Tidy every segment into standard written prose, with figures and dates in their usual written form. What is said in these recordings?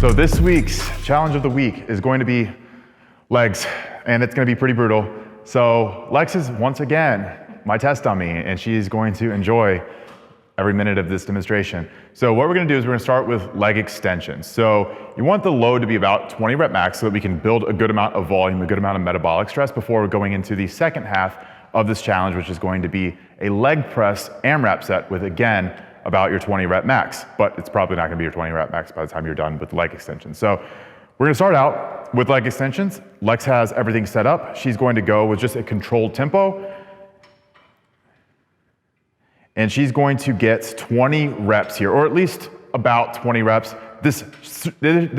So this week's challenge of the week is going to be legs, and it's going to be pretty brutal. So Lex is once again my test dummy, and she's going to enjoy every minute of this demonstration. So what we're going to do is we're going to start with leg extensions. So you want the load to be about 20 rep max so that we can build a good amount of volume, a good amount of metabolic stress before we're going into the second half of this challenge, which is going to be a leg press AMRAP set with, again, about your 20 rep max, but it's probably not going to be your 20 rep max by the time you're done with leg extensions. So we're going to start out with leg extensions. Lex has everything set up. She's going to go with just a controlled tempo, and she's going to get 20 reps here, or at least about 20 reps. This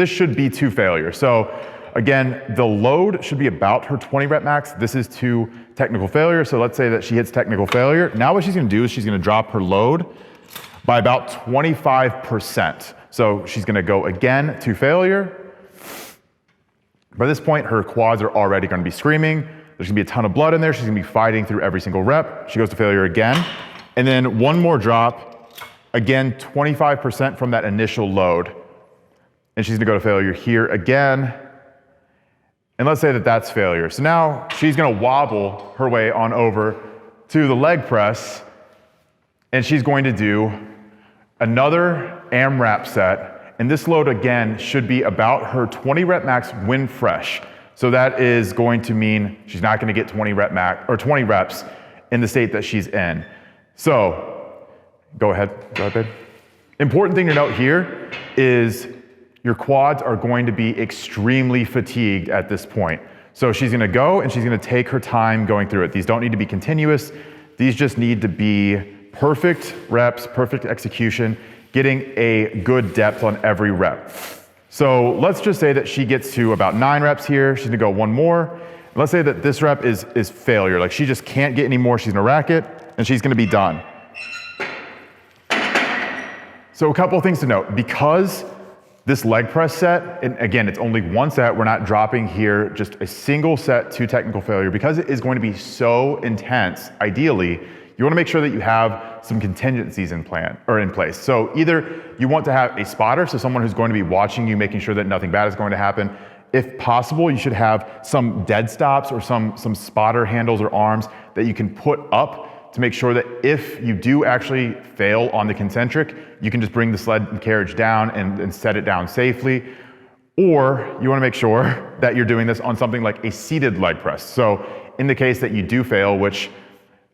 should be to failure. So again, the load should be about her 20 rep max. This is to technical failure. So let's say that she hits technical failure. Now what she's going to do is she's going to drop her load by about 25%. So she's going to go again to failure. By this point, her quads are already going to be screaming. There's going to be a ton of blood in there. She's going to be fighting through every single rep. She goes to failure again. And then one more drop, again, 25% from that initial load. And she's going to go to failure here again. And let's say that that's failure. So now she's going to wobble her way on over to the leg press, and she's going to do another AMRAP set, and this load again should be about her 20 rep max when fresh. So that is going to mean she's not going to get 20 reps in the state that she's in. So go ahead, babe. Important thing to note here is your quads are going to be extremely fatigued at this point. So she's going to go and she's going to take her time going through it. These don't need to be continuous. These just need to be perfect reps, perfect execution, getting a good depth on every rep. So let's just say that she gets to about 9 reps here. She's gonna go one more. Let's say that this rep is failure. Like she just can't get any more. She's gonna rack it and she's gonna be done. So a couple of things to note. Because this leg press set, and again, it's only one set, we're not dropping here just a single set to technical failure. Because it is going to be so intense, ideally, you want to make sure that you have some contingencies in place. So either you want to have a spotter, so someone who's going to be watching you, making sure that nothing bad is going to happen. If possible, you should have some dead stops or some spotter handles or arms that you can put up to make sure that if you do actually fail on the concentric, you can just bring the sled and carriage down and set it down safely. Or you want to make sure that you're doing this on something like a seated leg press. So in the case that you do fail, which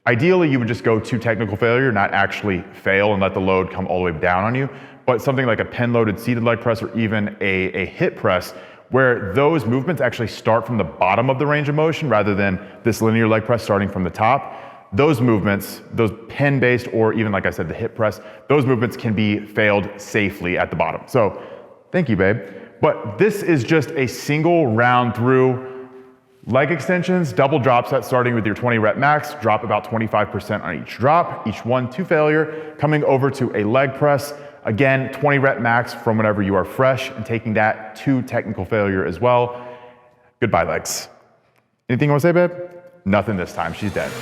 ideally, you would just go to technical failure, not actually fail and let the load come all the way down on you. But something like a pen-loaded seated leg press or even a hip press, where those movements actually start from the bottom of the range of motion rather than this linear leg press starting from the top. Those movements, those pen-based or even, like I said, the hip press, those movements can be failed safely at the bottom. So thank you, babe. But this is just a single round through leg extensions, double drop set starting with your 20 rep max, drop about 25% on each drop, each one to failure, coming over to a leg press, again, 20 rep max from whenever you are fresh and taking that to technical failure as well. Goodbye, legs. Anything you want to say, babe? Nothing this time, she's dead.